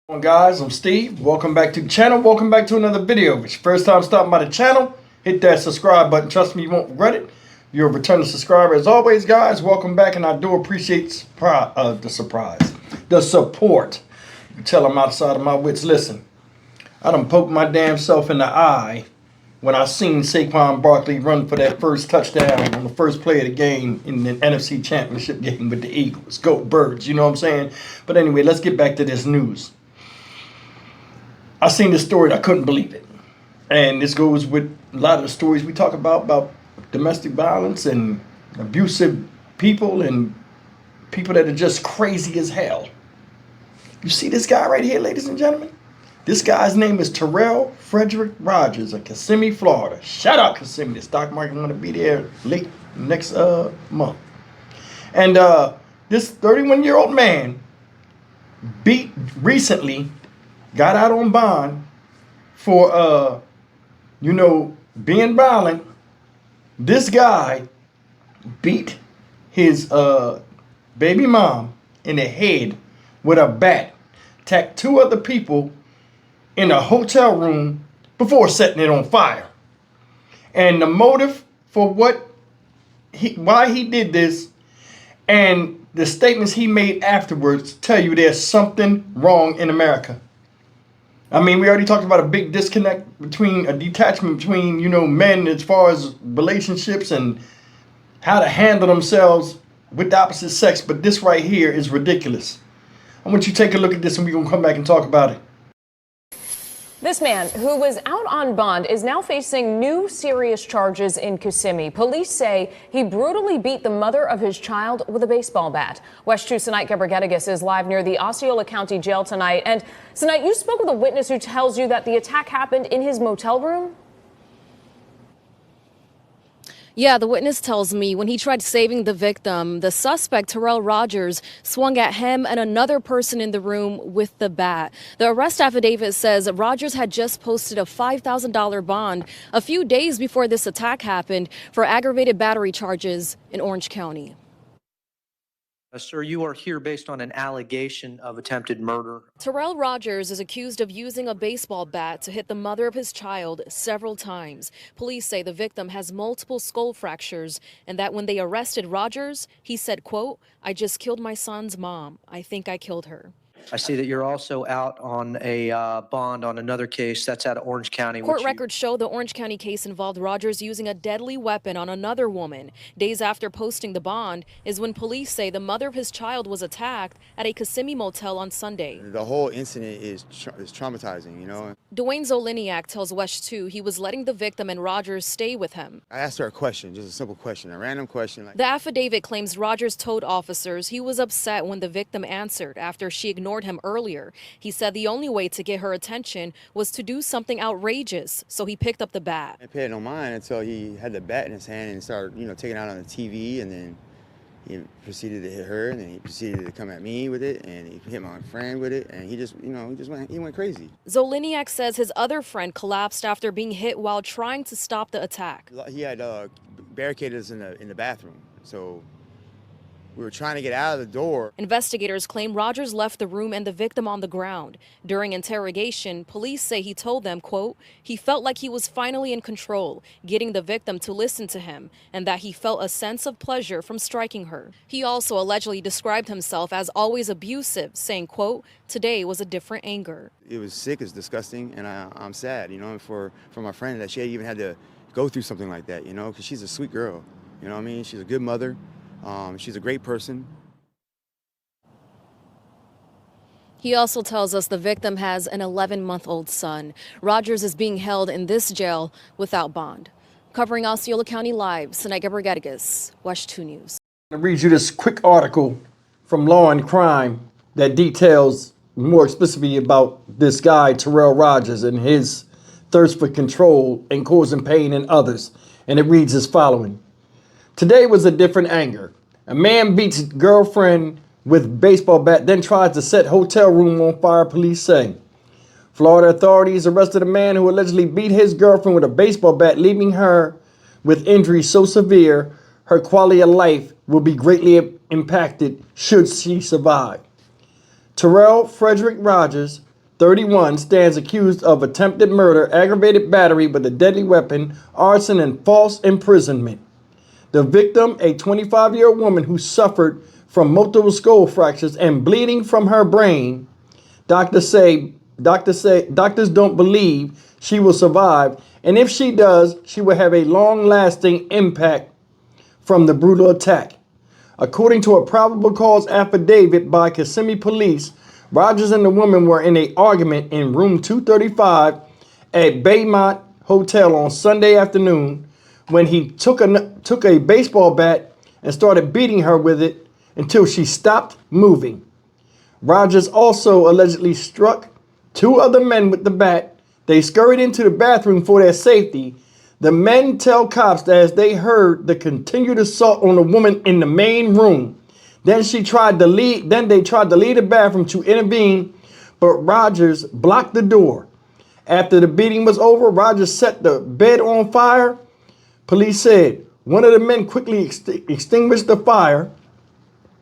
Hello guys, I'm Steve. Welcome back to the channel. Welcome back to another video. If it's your first time stopping by the channel, hit that subscribe button. Trust me, you won't regret it. You're a returning subscriber. As always, guys, welcome back, and I do appreciate the support. You tell I'm outside of my wits. Listen, I done poked my damn self in the eye when I seen Saquon Barkley run for that first touchdown on the first play of the game in the NFC Championship game with the Eagles. Go Birds, you know what I'm saying? But anyway, let's get back to this news. I seen this story and I couldn't believe it. And this goes with a lot of the stories we talk about domestic violence and abusive people and people that are just crazy as hell. You see this guy right here, ladies and gentlemen? This guy's name is Terrell Frederick Rogers of Kissimmee, Florida. Shout out Kissimmee. The stock market want to be there late next month. And this 31-year-old man recently got out on bond for, being violent. This guy beat his baby mom in the head with a bat, attacked two other people in a hotel room before setting it on fire. And the motive for why he did this and the statements he made afterwards tell you there's something wrong in America. I mean, we already talked about a big detachment between, men as far as relationships and how to handle themselves with the opposite sex. But this right here is ridiculous. I want you to take a look at this and we're going to come back and talk about it. This man, who was out on bond, is now facing new serious charges in Kissimmee. Police say he brutally beat the mother of his child with a baseball bat. West 2's Sanait Gebrgedigas is live near the Osceola County Jail tonight. And Sanait, you spoke with a witness who tells you that the attack happened in his motel room? Yeah, the witness tells me when he tried saving the victim, the suspect, Terrell Rogers, swung at him and another person in the room with the bat. The arrest affidavit says Rogers had just posted a $5,000 bond a few days before this attack happened for aggravated battery charges in Orange County. Sir, you are here based on an allegation of attempted murder. Terrell Rogers is accused of using a baseball bat to hit the mother of his child several times. Police say the victim has multiple skull fractures and that when they arrested Rogers, he said, quote, "I just killed my son's mom. I think I killed her." I see that you're also out on a bond on another case that's out of Orange County. Court records show the Orange County case involved Rogers using a deadly weapon on another woman. Days after posting the bond is when police say the mother of his child was attacked at a Kissimmee motel on Sunday. The whole incident is traumatizing, Dwayne Zoliniak tells West 2 he was letting the victim and Rogers stay with him. I asked her a question, just a simple question, a random question. The affidavit claims Rogers told officers he was upset when the victim answered after she ignored him earlier. He said the only way to get her attention was to do something outrageous, so he picked up the bat. I paid no mind until he had the bat in his hand and started, taking it out on the TV, and then he proceeded to hit her, and then he proceeded to come at me with it, and he hit my friend with it, and he went crazy. Zoliniak says his other friend collapsed after being hit while trying to stop the attack. He had barricaded us in the bathroom, so we were trying to get out of the door. Investigators claim Rogers left the room and the victim on the ground. During interrogation, police say he told them, quote, he felt like he was finally in control, getting the victim to listen to him, and that he felt a sense of pleasure from striking her. He also allegedly described himself as always abusive, saying, quote, today was a different anger. It was sick, it's disgusting, and I'm sad, for my friend that she even had to go through something like that, because she's a sweet girl, She's a good mother. She's a great person. He also tells us the victim has an 11-month-old son. Rogers is being held in this jail without bond. Covering Osceola County Live, Sanait Gebrgedigas, West 2 News. I'm going to read you this quick article from Law and Crime that details more specifically about this guy, Terrell Rogers, and his thirst for control and causing pain in others. And it reads as following. Today was a different anger. A man beats his girlfriend with baseball bat, then tries to set hotel room on fire, police say. Florida authorities arrested a man who allegedly beat his girlfriend with a baseball bat, leaving her with injuries so severe her quality of life will be greatly impacted should she survive. Terrell Frederick Rogers 31, stands accused of attempted murder, aggravated battery with a deadly weapon, arson, and false imprisonment. The victim, a 25-year-old woman who suffered from multiple skull fractures and bleeding from her brain. Doctors don't believe she will survive, and if she does, she will have a long-lasting impact from the brutal attack. According to a probable cause affidavit by Kissimmee police, Rogers and the woman were in an argument in room 235 at Baymont Hotel on Sunday afternoon when he took a baseball bat and started beating her with it until she stopped moving. Rogers also allegedly struck two other men with the bat. They scurried into the bathroom for their safety. The men tell cops that as they heard the continued assault on the woman in the main room, then they tried to leave the bathroom to intervene, but Rogers blocked the door. After the beating was over, Rogers set the bed on fire. Police said one of the men quickly extinguished the fire.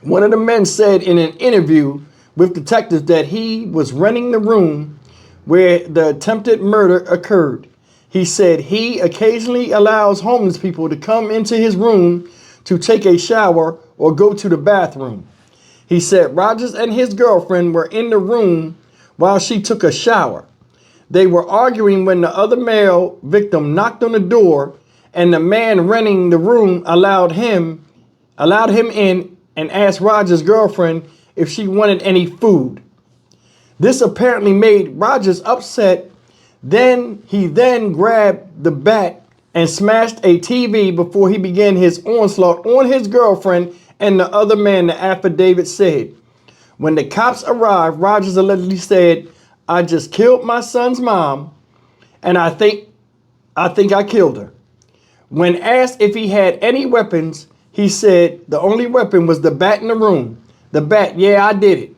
One of the men said in an interview with detectives that he was renting the room where the attempted murder occurred. He said he occasionally allows homeless people to come into his room to take a shower or go to the bathroom. He said Rogers and his girlfriend were in the room while she took a shower. They were arguing when the other male victim knocked on the door, and the man renting the room allowed him in and asked Rogers' girlfriend if she wanted any food. This apparently made Rogers upset. He grabbed the bat and smashed a TV before he began his onslaught on his girlfriend and the other man, the affidavit said. When the cops arrived, Rogers allegedly said, "I just killed my son's mom, and I think I killed her." When asked if he had any weapons, he said the only weapon was the bat in the room. The bat, yeah, I did it.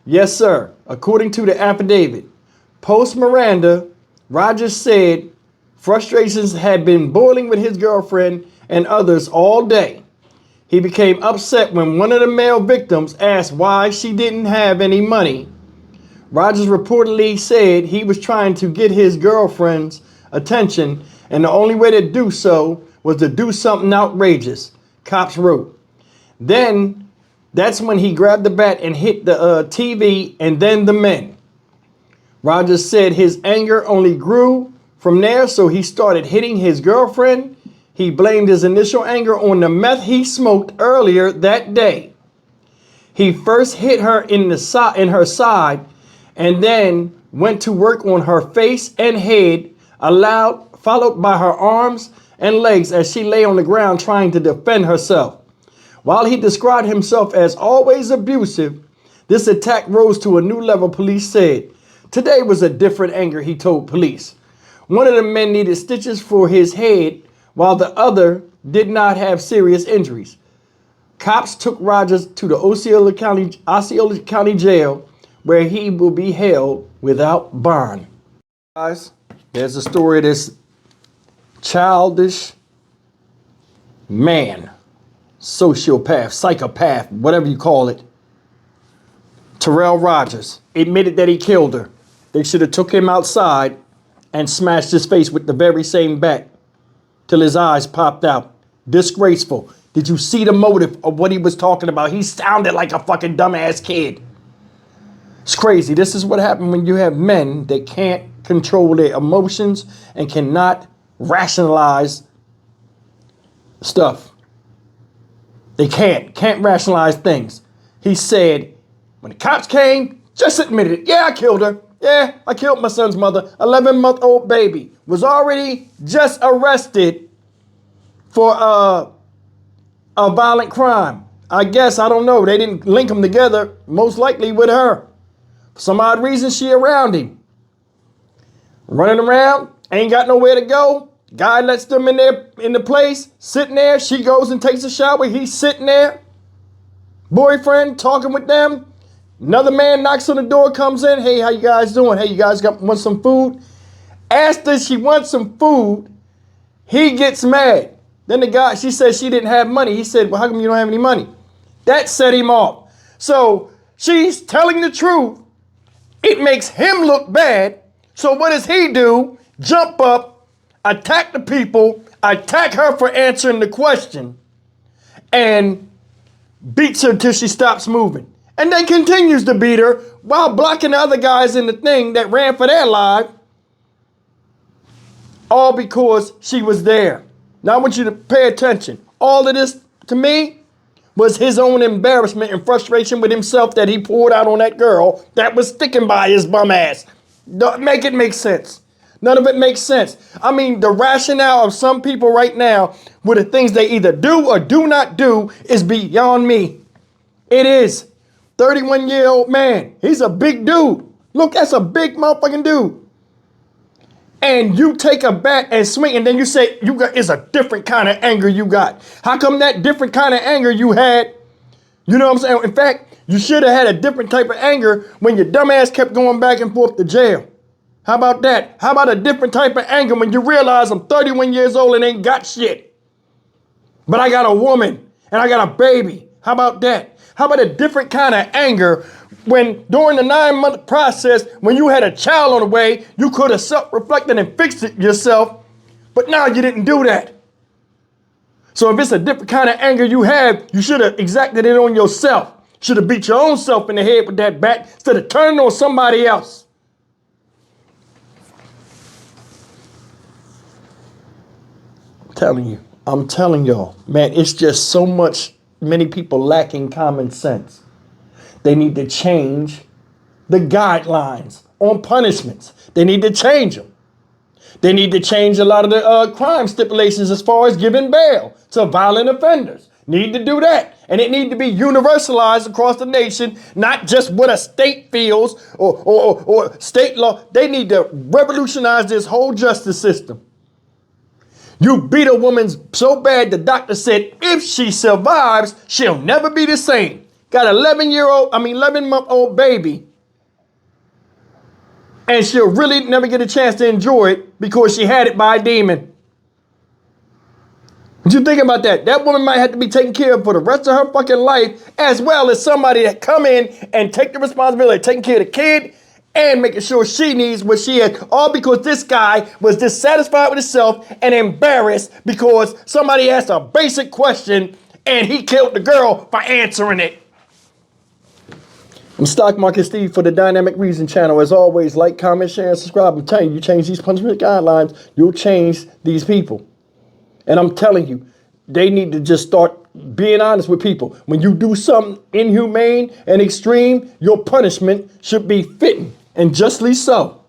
Yes, sir, according to the affidavit. Post Miranda, Rogers said frustrations had been boiling with his girlfriend and others all day. He became upset when one of the male victims asked why she didn't have any money. Rogers reportedly said he was trying to get his girlfriend's attention, and the only way to do so was to do something outrageous, cops wrote. Then, that's when he grabbed the bat and hit the TV and then the men. Rogers said his anger only grew from there, so he started hitting his girlfriend. He blamed his initial anger on the meth he smoked earlier that day. He first hit her in her side and then went to work on her face and head, followed by her arms and legs as she lay on the ground trying to defend herself. While he described himself as always abusive, this attack rose to a new level, police said. Today was a different anger, he told police. One of the men needed stitches for his head, while the other did not have serious injuries. Cops took Rogers to the Osceola County Jail, where he will be held without bond. Guys, there's a story of this childish man, sociopath, psychopath, whatever you call it. Terrell Rogers admitted that he killed her. They should have took him outside and smashed his face with the very same bat till his eyes popped out. Disgraceful. Did you see the motive of what he was talking about? He sounded like a fucking dumbass kid. It's crazy. This is what happens when you have men that can't control their emotions and cannot rationalize stuff. They can't rationalize things. He said, when the cops came, just admitted it. Yeah, I killed her. Yeah, I killed my son's mother. 11-month-old baby. Was already just arrested for a violent crime. I guess, I don't know. They didn't link them together, most likely with her. For some odd reason, she around him. Running around, ain't got nowhere to go. Guy lets them in the place, sitting there. She goes and takes a shower. He's sitting there. Boyfriend talking with them. Another man knocks on the door, comes in. Hey, how you guys doing? Hey, you guys want some food? Asked her if she wants some food. He gets mad. Then the guy, she said she didn't have money. He said, well, how come you don't have any money? That set him off. So she's telling the truth. It makes him look bad. So what does he do? Jump up, attack the people, attack her for answering the question, and beats her till she stops moving. And then continues to beat her while blocking the other guys in the thing that ran for their life. All because she was there. Now I want you to pay attention. All of this, to me, was his own embarrassment and frustration with himself that he poured out on that girl that was sticking by his bum ass. Don't make it make sense. None of it makes sense. I mean, the rationale of some people right now with the things they either do or do not do is beyond me. It is. 31-year-old man. He's a big dude. Look, that's a big motherfucking dude. And you take a bat and swing, and then you say it's a different kind of anger you got. How come that different kind of anger you had, you know what I'm saying? In fact, you should have had a different type of anger when your dumb ass kept going back and forth to jail. How about that? How about a different type of anger when you realize I'm 31 years old and ain't got shit? But I got a woman and I got a baby. How about that? How about a different kind of anger when during the 9-month process, when you had a child on the way, you could have self-reflected and fixed it yourself, but now you didn't do that. So if it's a different kind of anger you have, you should have exacted it on yourself. Should have beat your own self in the head with that bat instead of turning on somebody else. I'm telling y'all, man, it's just so much, many people lacking common sense. They need to change the guidelines on punishments. They need to change them. They need to change a lot of the crime stipulations as far as giving bail to violent offenders. Need to do that. And it need to be universalized across the nation, not just what a state feels or state law. They need to revolutionize this whole justice system. You beat a woman so bad the doctor said if she survives, she'll never be the same. Got an 11-month-old baby. And she'll really never get a chance to enjoy it because she had it by a demon. What you think about that? That woman might have to be taken care of for the rest of her fucking life, as well as somebody that come in and take the responsibility of taking care of the kid and making sure she needs what she has, all because this guy was dissatisfied with himself and embarrassed because somebody asked a basic question and he killed the girl for answering it. I'm Stock Market Steve for the Dynamic Reason channel. As always, like, comment, share, and subscribe. I'm telling you, you change these punishment guidelines, you'll change these people. And I'm telling you, they need to just start being honest with people. When you do something inhumane and extreme, your punishment should be fitting and justly so.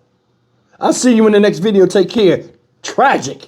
I'll see you in the next video. Take care. Tragic.